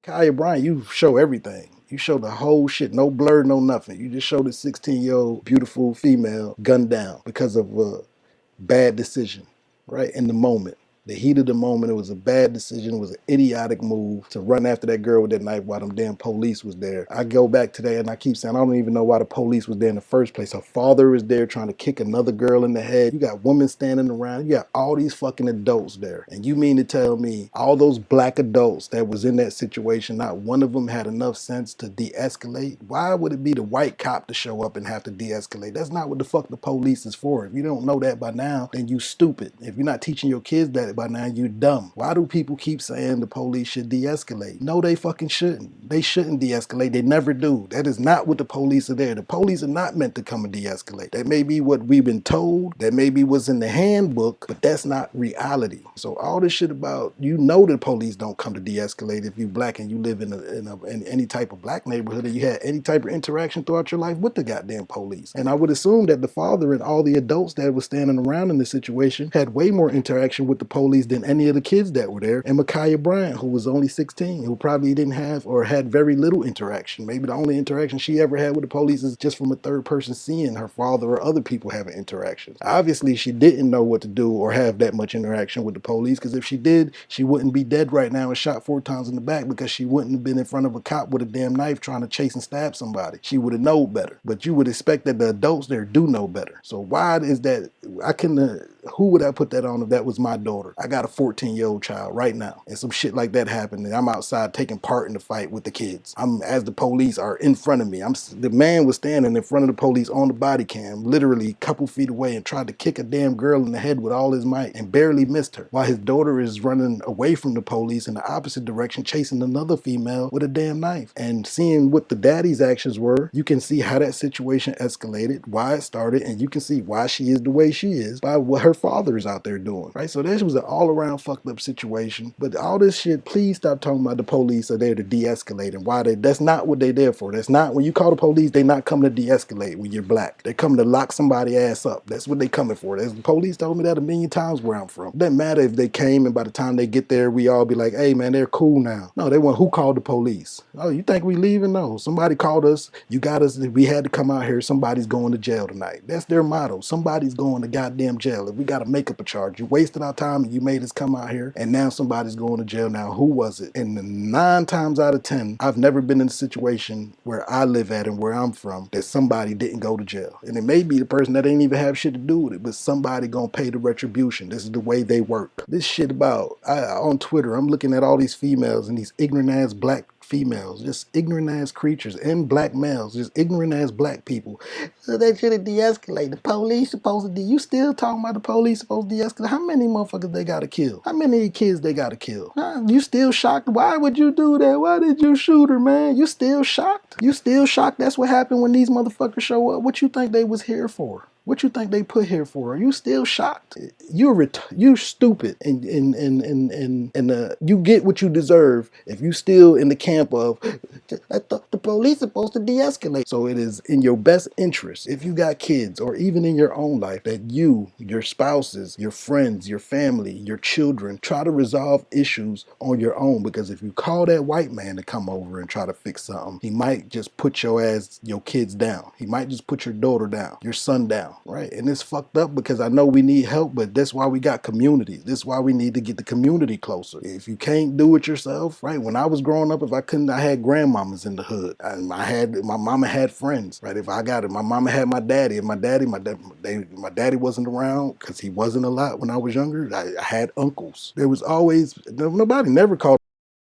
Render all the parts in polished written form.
Kaya Bryant, you show everything. You show the whole shit, no blur, no nothing. You just show the 16-year-old beautiful female gunned down because of a bad decision, right? In the moment. The heat of the moment, it was a bad decision. It was an idiotic move to run after that girl with that knife while them damn police was there. I go back to that and I keep saying, I don't even know why the police was there in the first place. Her father is there trying to kick another girl in the head. You got women standing around. You got all these fucking adults there. And you mean to tell me all those black adults that was in that situation, not one of them had enough sense to de-escalate? Why would it be the white cop to show up and have to de-escalate? That's not what the fuck the police is for. If you don't know that by now, then you stupid. If you're not teaching your kids that by now, you dumb. Why do people keep saying the police should de-escalate? No, they fucking shouldn't. They shouldn't de-escalate. They never do. That is not what the police are there. The police are not meant to come and de-escalate. That may be what we've been told. That may be what's in the handbook, but that's not reality. So all this shit about, you know, the police don't come to de-escalate if you black and you live in any type of black neighborhood and you had any type of interaction throughout your life with the goddamn police. And I would assume that the father and all the adults that were standing around in the situation had way more interaction with the police than any of the kids that were there. And Ma'Khia Bryant, who was only 16, who probably didn't have or had very little interaction. Maybe the only interaction she ever had with the police is just from a third person seeing her father or other people having interactions. Obviously, she didn't know what to do or have that much interaction with the police, because if she did, she wouldn't be dead right now and shot 4 times in the back, because she wouldn't have been in front of a cop with a damn knife trying to chase and stab somebody. She would have known better. But you would expect that the adults there do know better. So why is that? I can who would I put that on if that was my daughter? I got a 14-year-old child right now, and some shit like that happened, and I'm outside taking part in the fight with the kids. As the police are in front of me. The man was standing in front of the police on the body cam, literally a couple feet away, and tried to kick a damn girl in the head with all his might and barely missed her, while his daughter is running away from the police in the opposite direction, chasing another female with a damn knife. And seeing what the daddy's actions were, you can see how that situation escalated, why it started, and you can see why she is the way she is by what her father is out there doing, right? So this was an all-around fucked up situation. But all this shit, please stop talking about the police are there to de-escalate and why that's not what they're there for. That's not, when you call the police, they're not coming to de-escalate when you're black. They're coming to lock somebody ass up. That's what they're coming for. The police told me that a million times where I'm from. It doesn't matter if they came and by the time they get there, we all be like, hey man, they're cool now. No, they want, who called the police? Oh, you think we leaving? No, somebody called us. You got us. We had to come out here. Somebody's going to jail tonight. That's their motto. Somebody's going to goddamn jail. If we got to make up a charge, you wasted our time and you made us come out here, and now somebody's going to jail. Now, who was it? And 9 times out of 10, I've never been in a situation where I live at and where I'm from that somebody didn't go to jail. And it may be the person that ain't even have shit to do with it, but somebody gonna pay the retribution. This is the way they work. This shit about, on Twitter, I'm looking at all these females and these ignorant ass black females, just ignorant ass creatures, and black males, just ignorant ass black people. So they should have de-escalated. The police supposed to you still talking about the police supposed to de-escalate? How many motherfuckers they gotta kill? How many kids they gotta kill? Huh? You still shocked? Why would you do that? Why did you shoot her, man? You still shocked? You still shocked? That's what happened when these motherfuckers show up. What you think they was here for? What you think they put here for? Are you still shocked? You stupid, and you get what you deserve if you still in the camp of, I thought the police supposed to de-escalate. So it is in your best interest, if you got kids or even in your own life, that you, your spouses, your friends, your family, your children, try to resolve issues on your own. Because if you call that white man to come over and try to fix something, he might just put your kids down. He might just put your daughter down, your son down. Right? And it's fucked up, because I know we need help, but that's why we got communities. This is why we need to get the community closer. If you can't do it yourself, right? When I was growing up, if I couldn't, I had grandmamas in the hood. My mama had friends, right? If I got it, my mama had my daddy. And my daddy wasn't around because he wasn't a lot when I was younger. I had uncles. There was always, nobody never called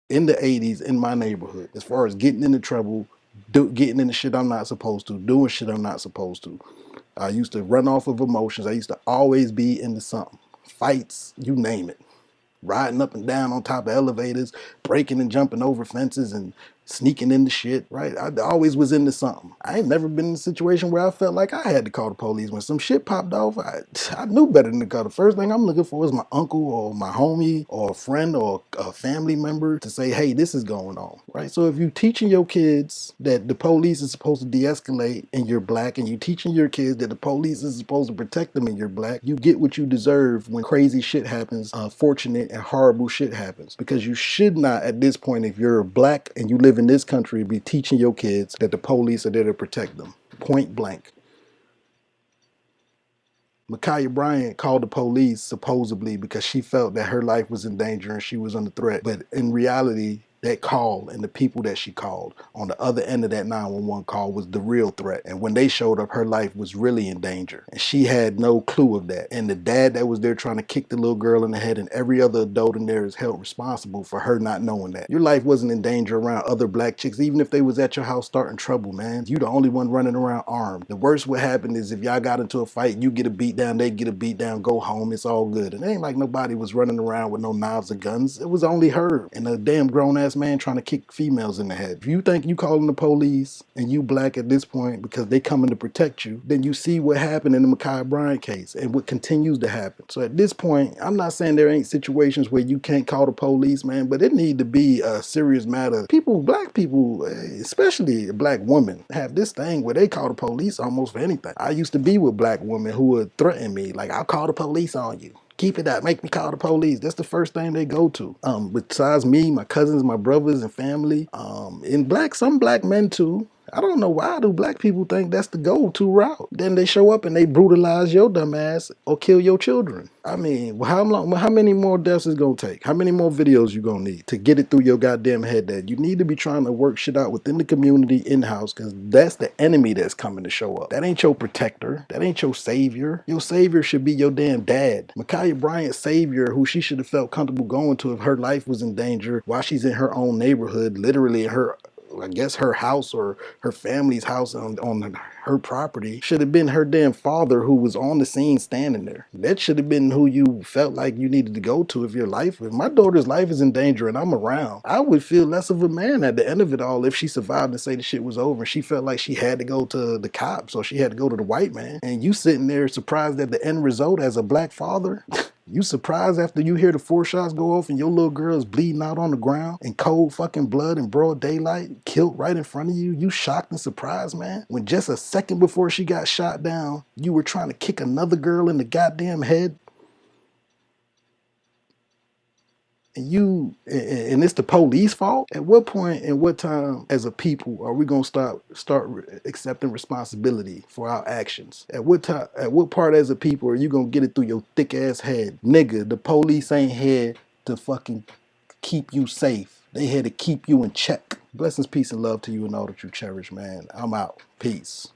in the 80s in my neighborhood as far as getting into trouble, getting into shit I'm not supposed to, doing shit I'm not supposed to. I used to run off of emotions. I used to always be into something. Fights, you name it. Riding up and down on top of elevators, breaking and jumping over fences and sneaking into shit, right? I always was into something. I ain't never been in a situation where I felt like I had to call the police. When some shit popped off, I knew better than to call. The first thing I'm looking for is my uncle or my homie or a friend or a family member to say, hey, this is going on, right? So if you're teaching your kids that the police is supposed to de-escalate and you're black, and you're teaching your kids that the police is supposed to protect them and you're black, you get what you deserve when crazy shit happens, fortunate and horrible shit happens. Because you should not, at this point, if you're black and you live in this country, be teaching your kids that the police are there to protect them. Point blank. Ma'Khia Bryant called the police supposedly because she felt that her life was in danger and she was under threat. But in reality, that call and the people that she called on the other end of that 911 call was the real threat. And when they showed up, her life was really in danger. And she had no clue of that. And the dad that was there trying to kick the little girl in the head and every other adult in there is held responsible for her not knowing that. Your life wasn't in danger around other black chicks, even if they was at your house starting trouble, man. You the only one running around armed. The worst what happened is if y'all got into a fight, you get a beat down, they get a beat down, go home, it's all good. And it ain't like nobody was running around with no knives or guns. It was only her and a damn grown-ass man trying to kick females in the head. If you think you calling the police and you black at this point because they coming to protect you, then you see what happened in the Ma'Khia Bryant case and what continues to happen. So at this point, I'm not saying there ain't situations where you can't call the police, man, but it need to be a serious matter. People, black people, especially black women, have this thing where they call the police almost for anything. I used to be with black women who would threaten me, like, I'll call the police on you. Keep it up, make me call the police. That's the first thing they go to. Besides me, my cousins, my brothers and family, some black men too. I don't know why do black people think that's the go-to route. Then they show up and they brutalize your dumb ass or kill your children. I mean, how many more deaths is gonna take? How many more videos you gonna need to get it through your goddamn head that you need to be trying to work shit out within the community in-house, because that's the enemy that's coming to show up. That ain't your protector. That ain't your savior. Your savior should be your damn dad. Ma'Khia Bryant's savior, who she should have felt comfortable going to if her life was in danger while she's in her own neighborhood, literally in her, I guess, her house or her family's house on her property, should have been her damn father who was on the scene standing there. That should have been who you felt like you needed to go to if my daughter's life is in danger and I'm around. I would feel less of a man at the end of it all if she survived and say the shit was over and she felt like she had to go to the cops or she had to go to the white man. And you sitting there surprised at the end result as a black father? You surprised after you hear the 4 shots go off and your little girl is bleeding out on the ground in cold fucking blood in broad daylight, killed right in front of you? You shocked and surprised, man? When just a second before she got shot down, you were trying to kick another girl in the goddamn head? And it's the police fault? At what point and what time as a people are we gonna start accepting responsibility for our actions? At what part as a people are you gonna get it through your thick ass head? Nigga, the police ain't here to fucking keep you safe. They here to keep you in check. Blessings, peace, and love to you and all that you cherish, man. I'm out. Peace.